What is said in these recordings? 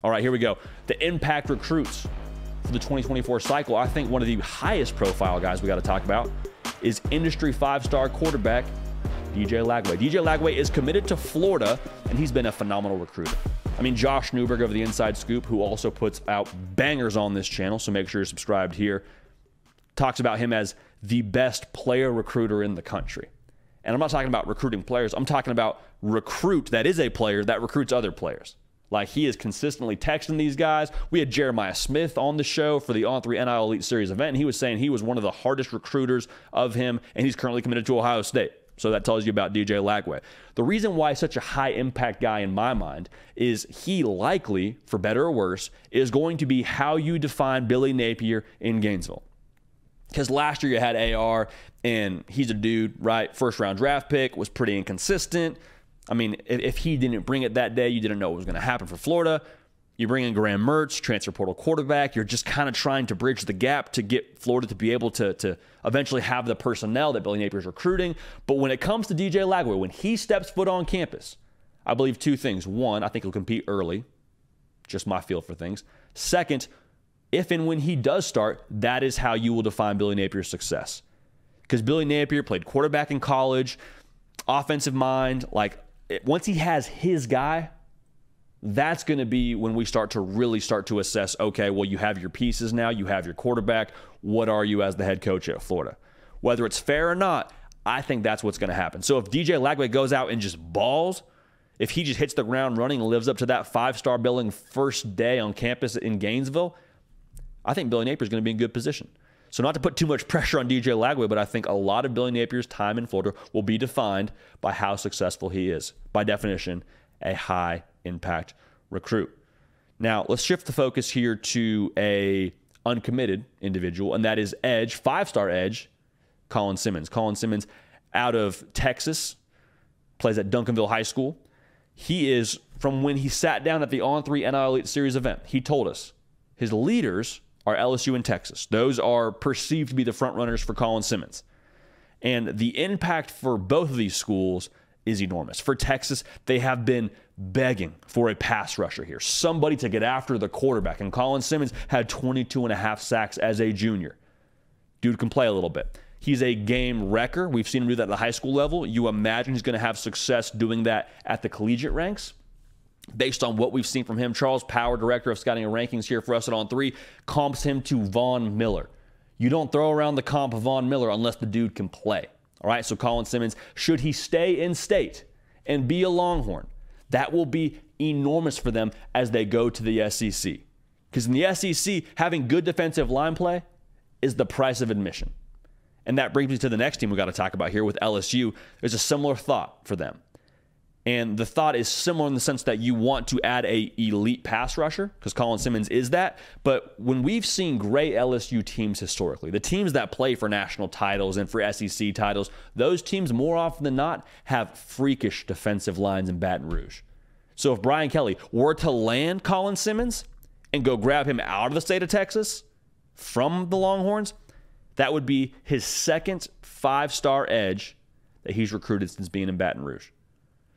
All right, here we go. The impact recruits for the 2024 cycle. I think one of the highest profile guys we got to talk about is industry five-star quarterback DJ Lagway. DJ Lagway is committed to Florida, and he's been a phenomenal recruiter. I mean, Josh Newberg of the Inside Scoop, who also puts out bangers on this channel, so make sure you're subscribed here, talks about him as the best player recruiter in the country. And I'm not talking about recruiting players. I'm talking about recruit that is a player that recruits other players. Like, he is consistently texting these guys. We had Jeremiah Smith on the show for the On3 NIL Elite Series event, and he was saying he was one of the hardest recruiters of him, and he's currently committed to Ohio State. So that tells you about DJ Lagway. The reason why he's such a high-impact guy in my mind is he likely, for better or worse, is going to be how you define Billy Napier in Gainesville. Because last year you had AR, and he's a dude, right? First-round draft pick, was pretty inconsistent. I mean, if he didn't bring it that day, you didn't know what was going to happen for Florida. You bring in Graham Mertz, transfer portal quarterback. You're just kind of trying to bridge the gap to get Florida to be able to eventually have the personnel that Billy Napier's recruiting. But when it comes to DJ Lagway, when he steps foot on campus, I believe two things. One, I think he'll compete early. Just my feel for things. Second, if and when he does start, that is how you will define Billy Napier's success. Because Billy Napier played quarterback in college, offensive mind, like, once he has his guy, that's going to be when we really start to assess, okay, well, you have your pieces now, you have your quarterback. What are you as the head coach at Florida? Whether it's fair or not, I think that's what's going to happen. So if DJ Lagway goes out and just balls, if he just hits the ground running and lives up to that five-star billing first day on campus in Gainesville, I think Billy Napier is going to be in good position. So not to put too much pressure on DJ Lagway, but I think a lot of Billy Napier's time in Florida will be defined by how successful he is. By definition, a high-impact recruit. Now, let's shift the focus here to a uncommitted individual, and that is edge, five-star edge, Colin Simmons. Colin Simmons out of Texas, plays at Duncanville High School. He is, from when he sat down at the On3 NIL Elite Series event, he told us his leaders are LSU and Texas. Those are perceived to be the front runners for Colin Simmons. And the impact for both of these schools is enormous. For Texas, they have been begging for a pass rusher here, somebody to get after the quarterback. And Colin Simmons had 22.5 sacks as a junior. Dude can play a little bit. He's a game wrecker. We've seen him do that at the high school level. You imagine he's going to have success doing that at the collegiate ranks. Based on what we've seen from him, Charles Power, director of scouting and rankings here for us at On3, comps him to Von Miller. You don't throw around the comp of Von Miller unless the dude can play. All right, so Colin Simmons, should he stay in state and be a Longhorn, that will be enormous for them as they go to the SEC. Because in the SEC, having good defensive line play is the price of admission. And that brings me to the next team we got to talk about here with LSU. There's a similar thought for them. And the thought is similar in the sense that you want to add a elite pass rusher, because Colin Simmons is that. But when we've seen great LSU teams historically, the teams that play for national titles and for SEC titles, those teams more often than not have freakish defensive lines in Baton Rouge. So if Brian Kelly were to land Colin Simmons and go grab him out of the state of Texas from the Longhorns, that would be his second five-star edge that he's recruited since being in Baton Rouge.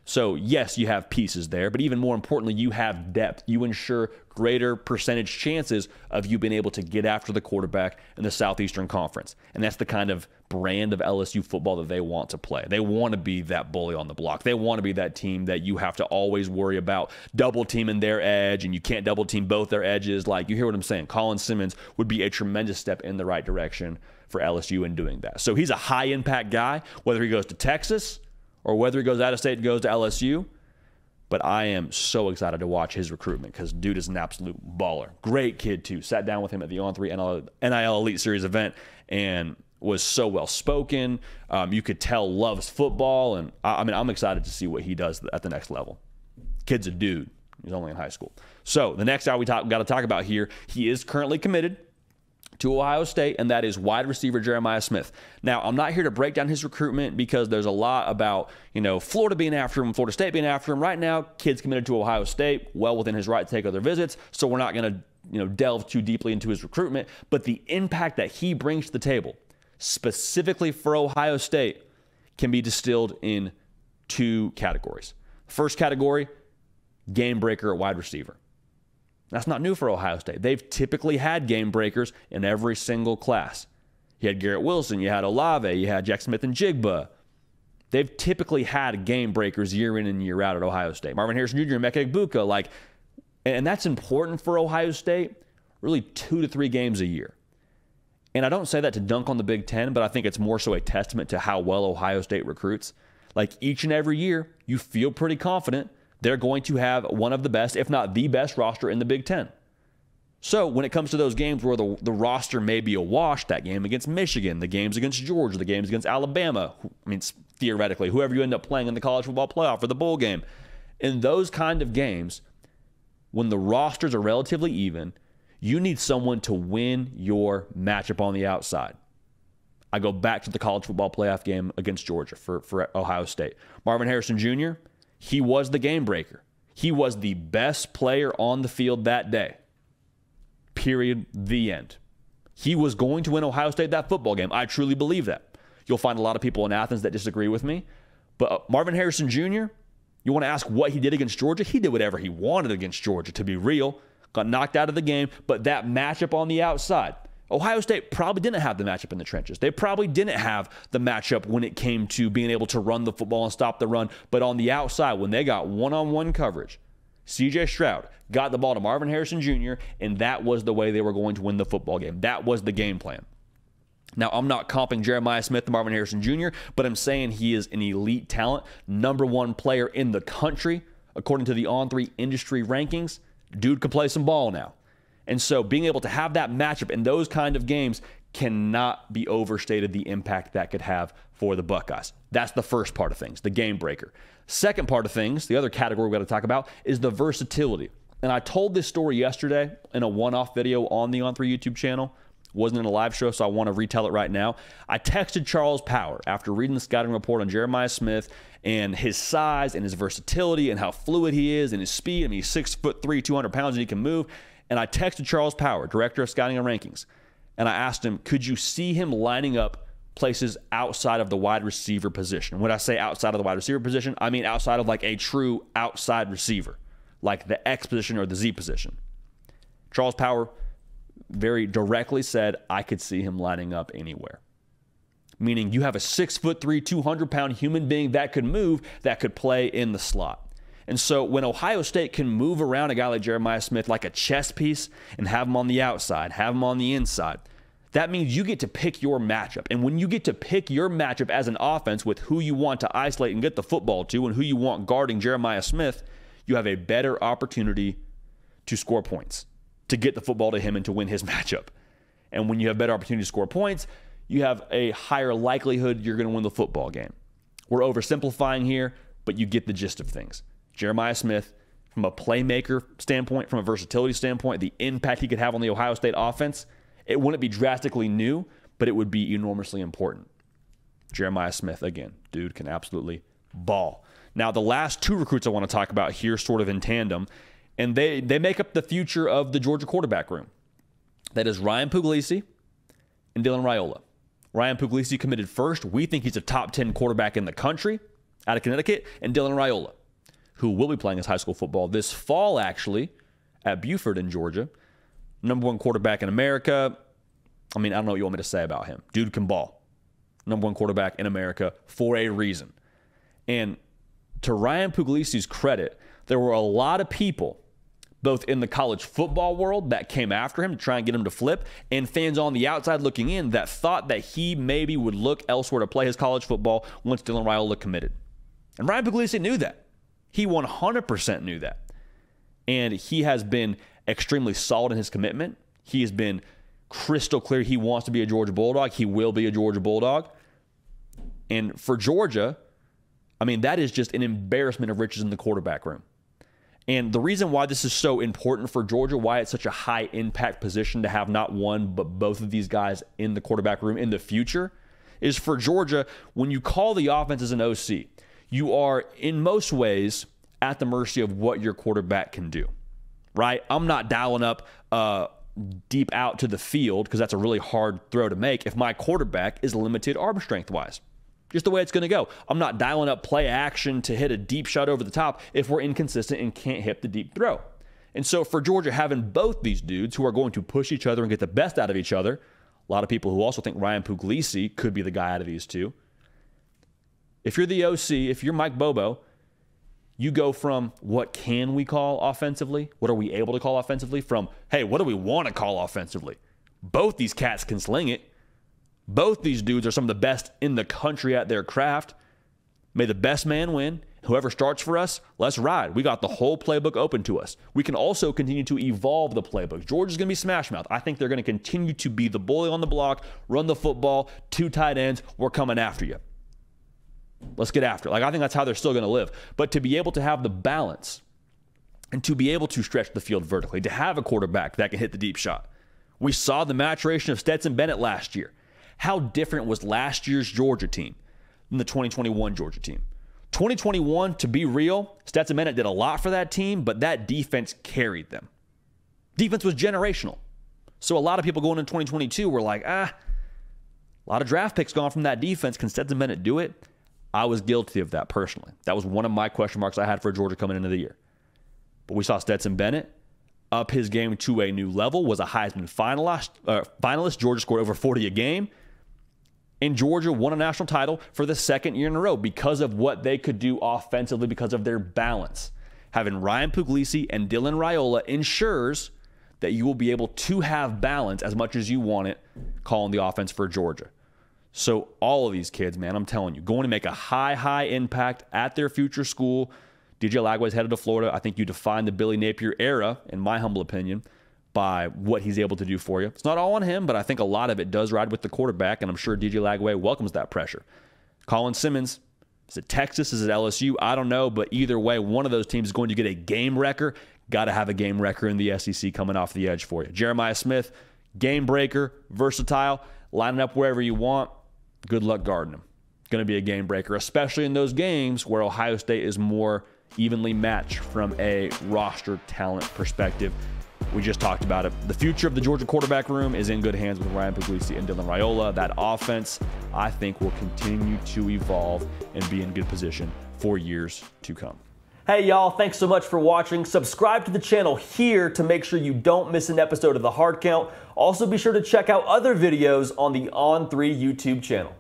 So, yes, you have pieces there, but even more importantly, you have depth. You ensure greater percentage chances of you being able to get after the quarterback in the Southeastern Conference. And that's the kind of brand of LSU football that they want to play. They want to be that bully on the block. They want to be that team that you have to always worry about double teaming their edge, and you can't double team both their edges. Like, you hear what I'm saying. Colin Simmons would be a tremendous step in the right direction for LSU in doing that. So he's a high-impact guy, whether he goes to Texas or whether he goes out of state and goes to LSU. But I am so excited to watch his recruitment because dude is an absolute baller. Great kid, too. Sat down with him at the On3 NIL Elite Series event and was so well-spoken. You could tell loves football. And I mean, I'm excited to see what he does at the next level. Kid's a dude. He's only in high school. So the next guy we got to talk about here, he is currently committed to Ohio State, and that is wide receiver Jeremiah Smith. Now, I'm not here to break down his recruitment because there's a lot about, Florida being after him, Florida State being after him. Right now, kid's committed to Ohio State, well within his right to take other visits, so we're not going to, delve too deeply into his recruitment. But the impact that he brings to the table, specifically for Ohio State, can be distilled in two categories. First category, game breaker at wide receiver. That's not new for Ohio State. They've typically had game breakers in every single class. You had Garrett Wilson, you had Olave, you had Jack Smith and Jigba. They've typically had game breakers year in and year out at Ohio State. Marvin Harrison Jr. and Emeka Egbuka, and that's important for Ohio State, really 2 to 3 games a year. And I don't say that to dunk on the Big Ten, but I think it's more so a testament to how well Ohio State recruits. Like each and every year, you feel pretty confident they're going to have one of the best, if not the best roster in the Big Ten. So when it comes to those games where the roster may be awash, that game against Michigan, the games against Georgia, the games against Alabama, I mean, theoretically, whoever you end up playing in the college football playoff or the bowl game, in those kind of games, when the rosters are relatively even, you need someone to win your matchup on the outside. I go back to the college football playoff game against Georgia for Ohio State. Marvin Harrison Jr., he was the game breaker. He was the best player on the field that day. Period. The end. He was going to win Ohio State that football game. I truly believe that. You'll find a lot of people in Athens that disagree with me. But Marvin Harrison Jr., you want to ask what he did against Georgia? He did whatever he wanted against Georgia, to be real. Got knocked out of the game, but that matchup on the outside, Ohio State probably didn't have the matchup in the trenches. They probably didn't have the matchup when it came to being able to run the football and stop the run. But on the outside, when they got one-on-one coverage, C.J. Stroud got the ball to Marvin Harrison Jr., and that was the way they were going to win the football game. That was the game plan. Now, I'm not comping Jeremiah Smith to Marvin Harrison Jr., but I'm saying he is an elite talent, #1 player in the country, according to the On3 industry rankings. Dude could play some ball now. And so being able to have that matchup in those kind of games cannot be overstated, the impact that could have for the Buckeyes. That's the first part of things, the game breaker. Second part of things, the other category we got to talk about, is the versatility. And I told this story yesterday in a one-off video on the On3 YouTube channel. Wasn't in a live show, so I want to retell it right now. I texted Charles Power after reading the scouting report on Jeremiah Smith and his size and his versatility and how fluid he is and his speed. I mean, he's 6'3", 200 pounds, and he can move. And I texted Charles Power, director of scouting and rankings, and I asked him, could you see him lining up places outside of the wide receiver position? When I say outside of the wide receiver position, I mean outside of like a true outside receiver, like the X position or the Z position. Charles Power very directly said, I could see him lining up anywhere. Meaning you have a 6'3", 200-pound human being that could move, that could play in the slot. And so when Ohio State can move around a guy like Jeremiah Smith like a chess piece and have him on the outside, have him on the inside, that means you get to pick your matchup. And when you get to pick your matchup as an offense with who you want to isolate and get the football to and who you want guarding Jeremiah Smith, you have a better opportunity to score points, to get the football to him and to win his matchup. And when you have better opportunity to score points, you have a higher likelihood you're going to win the football game. We're oversimplifying here, but you get the gist of things. Jeremiah Smith, from a playmaker standpoint, from a versatility standpoint, the impact he could have on the Ohio State offense, it wouldn't be drastically new, but it would be enormously important. Jeremiah Smith, again, dude can absolutely ball. Now, the last two recruits I want to talk about here sort of in tandem, and they make up the future of the Georgia quarterback room. That is Ryan Puglisi and Dylan Raiola. Ryan Puglisi committed first. We think he's a top 10 quarterback in the country out of Connecticut. And Dylan Raiola, who will be playing his high school football this fall, actually, at Buford in Georgia. #1 quarterback in America. I mean, I don't know what you want me to say about him. Dude can ball. #1 quarterback in America for a reason. And to Ryan Puglisi's credit, there were a lot of people, both in the college football world, that came after him to try and get him to flip, and fans on the outside looking in that thought that he maybe would look elsewhere to play his college football once Dylan Raiola committed. And Ryan Puglisi knew that. He 100% knew that. And he has been extremely solid in his commitment. He has been crystal clear he wants to be a Georgia Bulldog. He will be a Georgia Bulldog. And for Georgia, I mean, that is just an embarrassment of riches in the quarterback room. And the reason why this is so important for Georgia, why it's such a high impact position to have not one, but both of these guys in the quarterback room in the future, is for Georgia, when you call the offense as an OC, you are in most ways at the mercy of what your quarterback can do, right? I'm not dialing up deep out to the field because that's a really hard throw to make if my quarterback is limited arm strength-wise. Just the way it's going to go. I'm not dialing up play action to hit a deep shot over the top if we're inconsistent and can't hit the deep throw. And so for Georgia, having both these dudes who are going to push each other and get the best out of each other, a lot of people who also think Ryan Puglisi could be the guy out of these two. If you're the OC, if you're Mike Bobo, you go from what can we call offensively? What are we able to call offensively? From, hey, what do we want to call offensively? Both these cats can sling it. Both these dudes are some of the best in the country at their craft. May the best man win. Whoever starts for us, let's ride. We got the whole playbook open to us. We can also continue to evolve the playbook. Georgia's going to be smash mouth. I think they're going to continue to be the bully on the block, run the football, 2 tight ends. We're coming after you. Let's get after it. Like, I think that's how they're still going to live. But to be able to have the balance and to be able to stretch the field vertically, to have a quarterback that can hit the deep shot. We saw the maturation of Stetson Bennett last year. How different was last year's Georgia team than the 2021 Georgia team? 2021, to be real, Stetson Bennett did a lot for that team, but that defense carried them. Defense was generational. So a lot of people going into 2022 were like, a lot of draft picks gone from that defense. Can Stetson Bennett do it? I was guilty of that personally. That was one of my question marks I had for Georgia coming into the year. But we saw Stetson Bennett up his game to a new level, was a Heisman finalist. Georgia scored over 40 a game. And Georgia won a national title for the 2nd year in a row because of what they could do offensively, because of their balance. Having Ryan Puglisi and Dylan Raiola ensures that you will be able to have balance as much as you want it calling the offense for Georgia. So all of these kids, man, I'm telling you, going to make a high impact at their future school. DJ Lagway's headed to Florida. I think you define the Billy Napier era, in my humble opinion, by what he's able to do for you. It's not all on him, but I think a lot of it does ride with the quarterback, and I'm sure DJ Lagway welcomes that pressure. Colin Simmons, is it Texas? Is it LSU? I don't know, but either way, one of those teams is going to get a game wrecker. Got to have a game wrecker in the SEC coming off the edge for you. Jeremiah Smith, game breaker, versatile, lining up wherever you want. Good luck guarding him. Going to be a game breaker, especially in those games where Ohio State is more evenly matched from a roster talent perspective. We just talked about it. The future of the Georgia quarterback room is in good hands with Ryan Puglisi and Dylan Raiola. That offense, I think, will continue to evolve and be in good position for years to come. Hey, y'all, thanks so much for watching. Subscribe to the channel here to make sure you don't miss an episode of The Hard Count. Also, be sure to check out other videos on the On3 YouTube channel.